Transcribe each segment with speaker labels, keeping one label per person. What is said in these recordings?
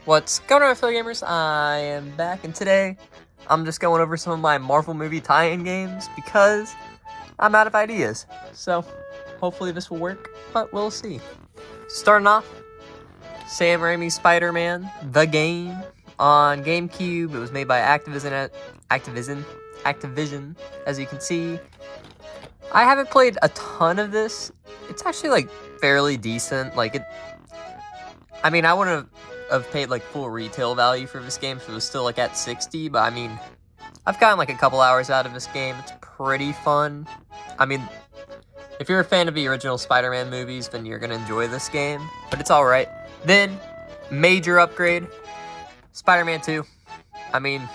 Speaker 1: What's going on, fellow gamers? I am back, and today I'm just going over some of my Marvel movie tie-in games because I'm out of ideas. So hopefully this will work, but we'll see. Starting off, Sam Raimi's Spider-Man, the game on GameCube. It was made by Activision, as you can see. I haven't played a ton of this. It's actually like fairly decent. I mean, I wouldn't have paid like full retail value for this game if it was still like at 60, but I mean, I've gotten like a couple hours out of this game. It's pretty fun. I mean, if you're a fan of the original Spider-Man movies, then you're gonna enjoy this game, but it's alright. Then, major upgrade, Spider-Man 2. I mean,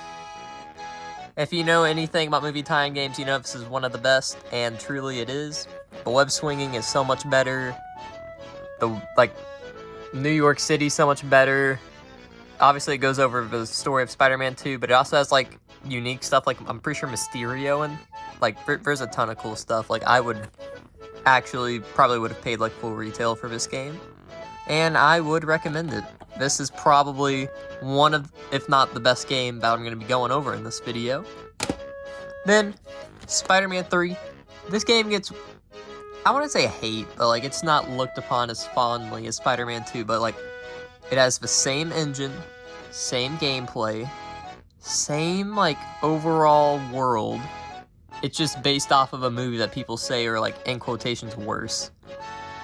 Speaker 1: if you know anything about movie tie-in games, you know this is one of the best, and truly it is. The web swinging is so much better. New York City so much better. Obviously, it goes over the story of Spider-Man 2, but it also has, like, unique stuff. Like, I'm pretty sure Mysterio and, like, there's a ton of cool stuff. Like, I would probably would have paid, like, full retail for this game. And I would recommend it. This is probably one of, if not the best game that I'm going to be going over in this video. Then, Spider-Man 3. This game gets, I wouldn't say hate, but, like, it's not looked upon as fondly as Spider-Man 2, but, like, it has the same engine, same gameplay, same, like, overall world. It's just based off of a movie that people say are, like, in quotations, worse.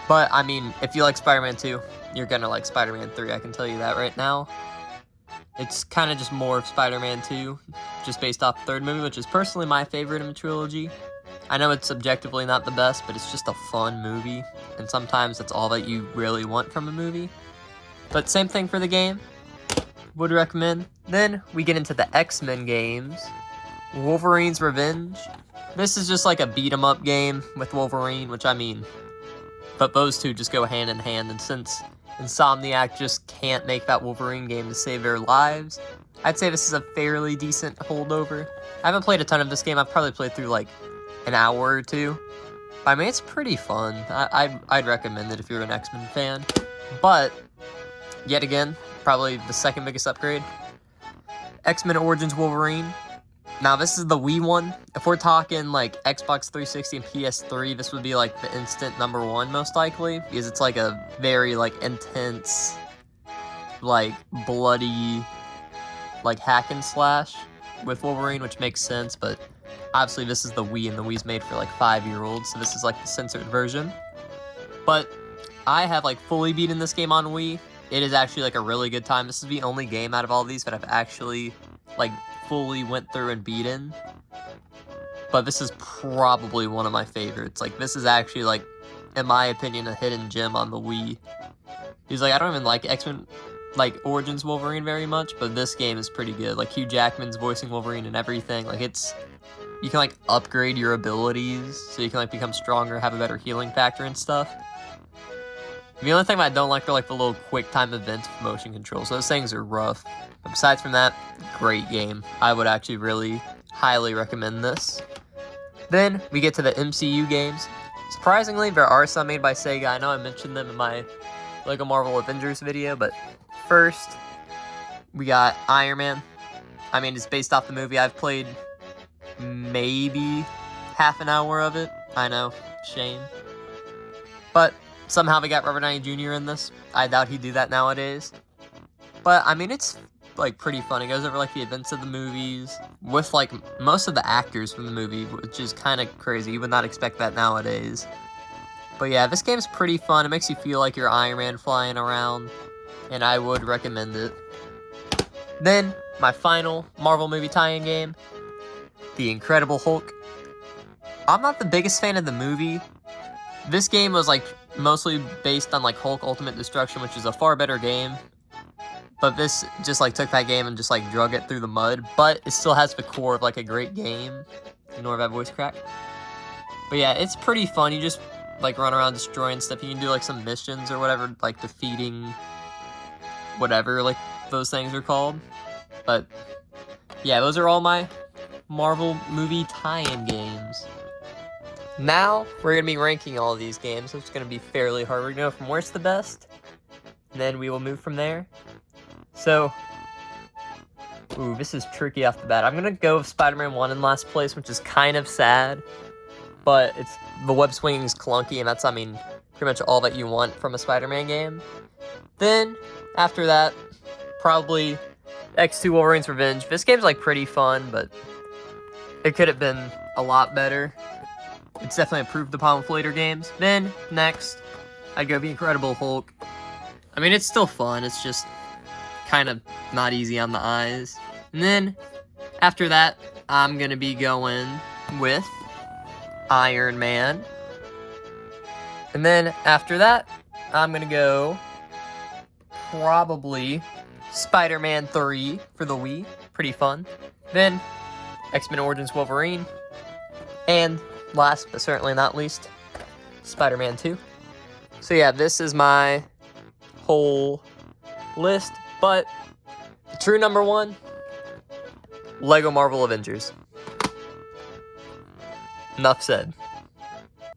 Speaker 1: But, I mean, if you like Spider-Man 2, you're gonna like Spider-Man 3, I can tell you that right now. It's kind of just more of Spider-Man 2, just based off the third movie, which is personally my favorite in the trilogy. I know it's subjectively not the best, but it's just a fun movie, and sometimes that's all that you really want from a movie. But same thing for the game, would recommend. Then we get into the X-Men games. Wolverine's Revenge. This is just like a beat-em-up game with Wolverine, which I mean, but those two just go hand in hand, and since Insomniac just can't make that Wolverine game to save their lives, I'd say this is a fairly decent holdover. I haven't played a ton of this game. I've probably played through like an hour or two. But, I mean, it's pretty fun. I'd recommend it if you're an X-Men fan. But, yet again, probably the second biggest upgrade. X-Men Origins Wolverine. Now, this is the Wii one. If we're talking, like, Xbox 360 and PS3, this would be, like, the instant number one, most likely. Because it's, like, a very, like, intense, like, bloody, like, hack and slash with Wolverine, which makes sense. But, obviously, this is the Wii, and the Wii's made for, like, 5-year-olds. So this is, like, the censored version. But I have, like, fully beaten this game on Wii. It is actually, like, a really good time. This is the only game out of all these that I've actually, like, fully went through and beaten. But this is probably one of my favorites. Like, this is actually, like, in my opinion, a hidden gem on the Wii. He's like, I don't even like X-Men, like, Origins Wolverine very much, but this game is pretty good. Like, Hugh Jackman's voicing Wolverine and everything. Like, it's, you can, like, upgrade your abilities, so you can, like, become stronger, have a better healing factor and stuff. The only thing that I don't like are, like, the little quick time events with motion controls. Those things are rough. But besides from that, great game. I would actually really highly recommend this. Then, we get to the MCU games. Surprisingly, there are some made by Sega. I know I mentioned them in my LEGO Marvel Avengers video, but first, we got Iron Man. I mean, it's based off the movie. I've played maybe half an hour of it. I know, shame. But somehow they got Robert Downey Jr. in this. I doubt he'd do that nowadays. But, I mean, it's, like, pretty fun. It goes over, like, the events of the movies with, like, most of the actors from the movie, which is kind of crazy. You would not expect that nowadays. But, yeah, this game's pretty fun. It makes you feel like you're Iron Man flying around, and I would recommend it. Then, my final Marvel movie tie-in game, The Incredible Hulk. I'm not the biggest fan of the movie. This game was, like, mostly based on, like, Hulk Ultimate Destruction, which is a far better game. But this just, like, took that game and just, like, drug it through the mud. But it still has the core of, like, a great game. Ignore that voice crack. But, yeah, it's pretty fun. You just, like, run around destroying stuff. You can do, like, some missions or whatever, like, defeating whatever, like, those things are called. But, yeah, those are all my Marvel movie tie-in games. Now, we're going to be ranking all of these games, so it's going to be fairly hard. We're going to go from worst to best, and then we will move from there. So, ooh, this is tricky off the bat. I'm gonna go with Spider-Man 1 in last place, which is kind of sad, but it's the web swinging is clunky, and that's, I mean, pretty much all that you want from a Spider-Man game. Then, after that, probably X2 Wolverine's Revenge. This game's, like, pretty fun, but it could have been a lot better. It's definitely improved upon with later games. Then, next, I'd go The Incredible Hulk. I mean, it's still fun, it's just kind of not easy on the eyes. And then, after that, I'm gonna be going with Iron Man. And then, after that, I'm gonna go probably Spider-Man 3 for the Wii. Pretty fun. Then, X-Men Origins Wolverine. And last but certainly not least, Spider-Man 2. So yeah, this is my whole list, but the true number one, Lego Marvel Avengers. Enough said.